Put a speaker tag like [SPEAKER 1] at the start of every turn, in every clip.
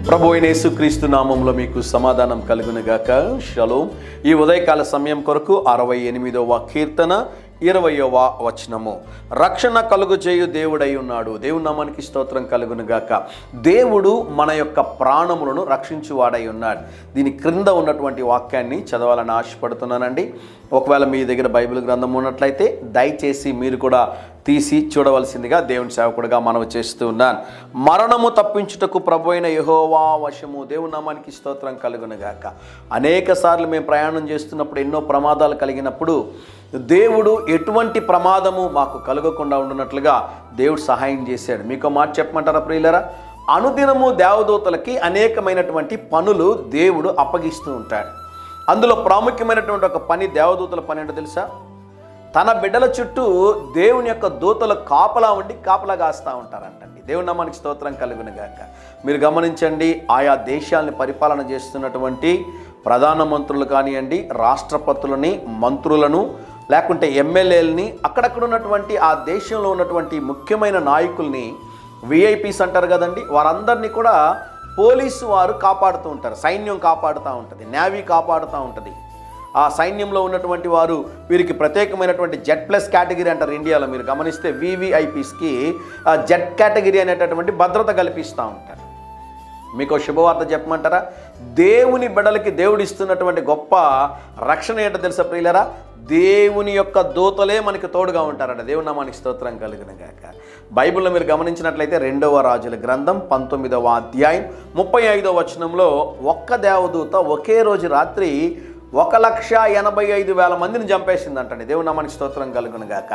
[SPEAKER 1] ప్రభు అయిన యేసుక్రీస్తు నామములో మీకు సమాధానం కలుగునుగాక. షలోం. ఈ ఉదయకాల సమయం కొరకు 68వ కీర్తన 20వ వచనము. రక్షణ కలుగు చేయు దేవుడై ఉన్నాడు. దేవుని నామానికి స్తోత్రం కలుగునుగాక. దేవుడు మన యొక్క ప్రాణములను రక్షించువాడై ఉన్నాడు. దీని క్రింద ఉన్నటువంటి వాక్యాన్ని చదవాలని ఆశపడుతున్నానండి. ఒకవేళ మీ దగ్గర బైబిల్ గ్రంథం ఉన్నట్లయితే దయచేసి మీరు కూడా తీసి చూడవలసిందిగా దేవుని సేవకుడిగా మనవి చేస్తూ ఉన్నాను. మరణము తప్పించుటకు ప్రభు అయిన యెహోవా వశము. దేవుని నామానికి స్తోత్రం కలుగునుగాక. అనేక సార్లు మేము ప్రయాణం చేస్తున్నప్పుడు ఎన్నో ప్రమాదాలు కలిగినప్పుడు దేవుడు ఎటువంటి ప్రమాదము మాకు కలగకుండా ఉండునట్లుగా దేవుడు సహాయం చేశాడు. మీకు మాట చెప్పమంటారా ప్రియులరా? అనుదినము దేవదూతలకి అనేకమైనటువంటి పనులు దేవుడు అప్పగిస్తూ ఉంటాడు. అందులో ప్రాముఖ్యమైనటువంటి ఒక పని, దేవదూతల పని ఏంటో తెలుసా? తన బిడ్డల చుట్టూ దేవుని యొక్క దూతలు కాపలా ఉండి కాపలా కాస్తూ ఉంటారంటండి. దేవుని నామానికి స్తోత్రం కలుగునుగాక. మీరు గమనించండి, ఆయా దేశాలని పరిపాలన చేస్తున్నటువంటి ప్రధానమంత్రులు కానివ్వండి, రాష్ట్రపతులని, మంత్రులను, లేకుంటే ఎమ్మెల్యేలని, అక్కడక్కడ ఉన్నటువంటి ఆ దేశంలో ఉన్నటువంటి ముఖ్యమైన నాయకుల్ని, విఐపీస్ అంటారు కదండి, వారందరినీ కూడా పోలీసు వారు కాపాడుతూ ఉంటారు. సైన్యం కాపాడుతూ ఉంటుంది, నేవీ కాపాడుతూ ఉంటుంది. ఆ సైన్యంలో ఉన్నటువంటి వారు వీరికి ప్రత్యేకమైనటువంటి జెడ్ ప్లస్ కేటగిరీ అంటారు. ఇండియాలో మీరు గమనిస్తే వివిఐపీస్కి జెడ్ కేటగిరీ అనేటటువంటి భద్రత కల్పిస్తూ ఉంటారు. మీకు శుభవార్త చెప్పమంటారా? దేవుని బిడ్డలకి దేవుడు ఇస్తున్నటువంటి గొప్ప రక్షణ ఏంటో తెలుసా ప్రియులరా? దేవుని యొక్క దూతలే మనకి తోడుగా ఉంటారంట. దేవుని నామానికి స్తోత్రం కలుగునుగాక. బైబిల్లో మీరు గమనించినట్లయితే 2వ రాజుల గ్రంథం 19వ అధ్యాయం 35వ వచనంలో ఒక్క దేవదూత ఒకే రోజు రాత్రి 1,85,000 మందిని చంపేసిందంటండి. దేవుని నామానికి స్తోత్రం కలుగునుగాక.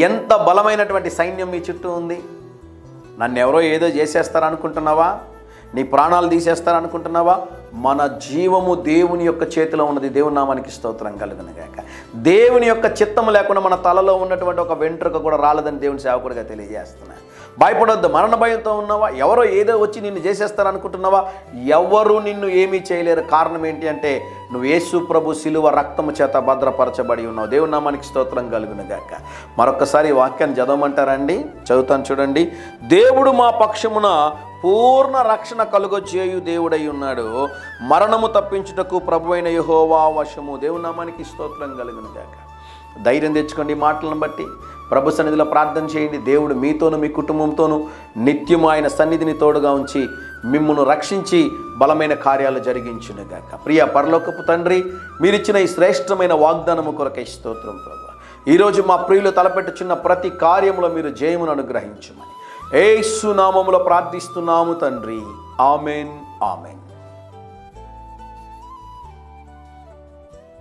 [SPEAKER 1] ఎంత బలమైనటువంటి సైన్యం మీ చుట్టూ ఉంది. నన్ను ఎవరో ఏదో చేసేస్తారనుకుంటున్నావా? నీ ప్రాణాలు తీసేస్తారనుకుంటున్నావా? మన జీవము దేవుని యొక్క చేతిలో ఉన్నది. దేవుని నామానికి స్తోత్రం కలుగునుగాక. దేవుని యొక్క చిత్తము లేకుండా మన తలలో ఉన్నటువంటి ఒక వెంట్రుక కూడా రాలేదని దేవుని సేవకుడిగా తెలియజేస్తున్నాను. భయపడొద్దు. మరణ భయంతో ఉన్నావా? ఎవరో ఏదో వచ్చి నిన్ను చేసేస్తారనుకుంటున్నావా? ఎవరు నిన్ను ఏమీ చేయలేరు. కారణం ఏంటి అంటే నువ్వు యేసు ప్రభు శిలువ రక్తము చేత భద్రపరచబడి ఉన్నావు. దేవుని నామానికి స్తోత్రం కలుగునుగాక. మరొకసారి ఈ వాక్యాన్ని చదవమంటారండి? చదువుతాను చూడండి. దేవుడు మా పక్షమున పూర్ణ రక్షణ కలుగజేయు దేవుడై ఉన్నాడు. మరణము తప్పించుటకు ప్రభువైన యెహోవా వశము. దేవుని నామానికి స్తోత్రం కలుగునుగాక. ధైర్యం తెచ్చుకోండి. మాటలను బట్టి ప్రభు సన్నిధిలో ప్రార్థన చేయండి. దేవుడు మీతోను మీ కుటుంబంతోనూ నిత్యము ఆయన సన్నిధిని తోడుగా ఉంచి మిమ్మును రక్షించి బలమైన కార్యాలు జరిగించునుగాక. ప్రియ పరలోకపు తండ్రి, మీరిచ్చిన ఈ శ్రేష్టమైన వాగ్దానము కొరకై స్తోత్రం ప్రభు. ఈరోజు మా ప్రియులు తలపెట్టుచున్న ప్రతి కార్యములో మీరు జయమును అనుగ్రహించమని యేసు నామములో ప్రార్థిస్తున్నాము తండ్రి. Amen, amen.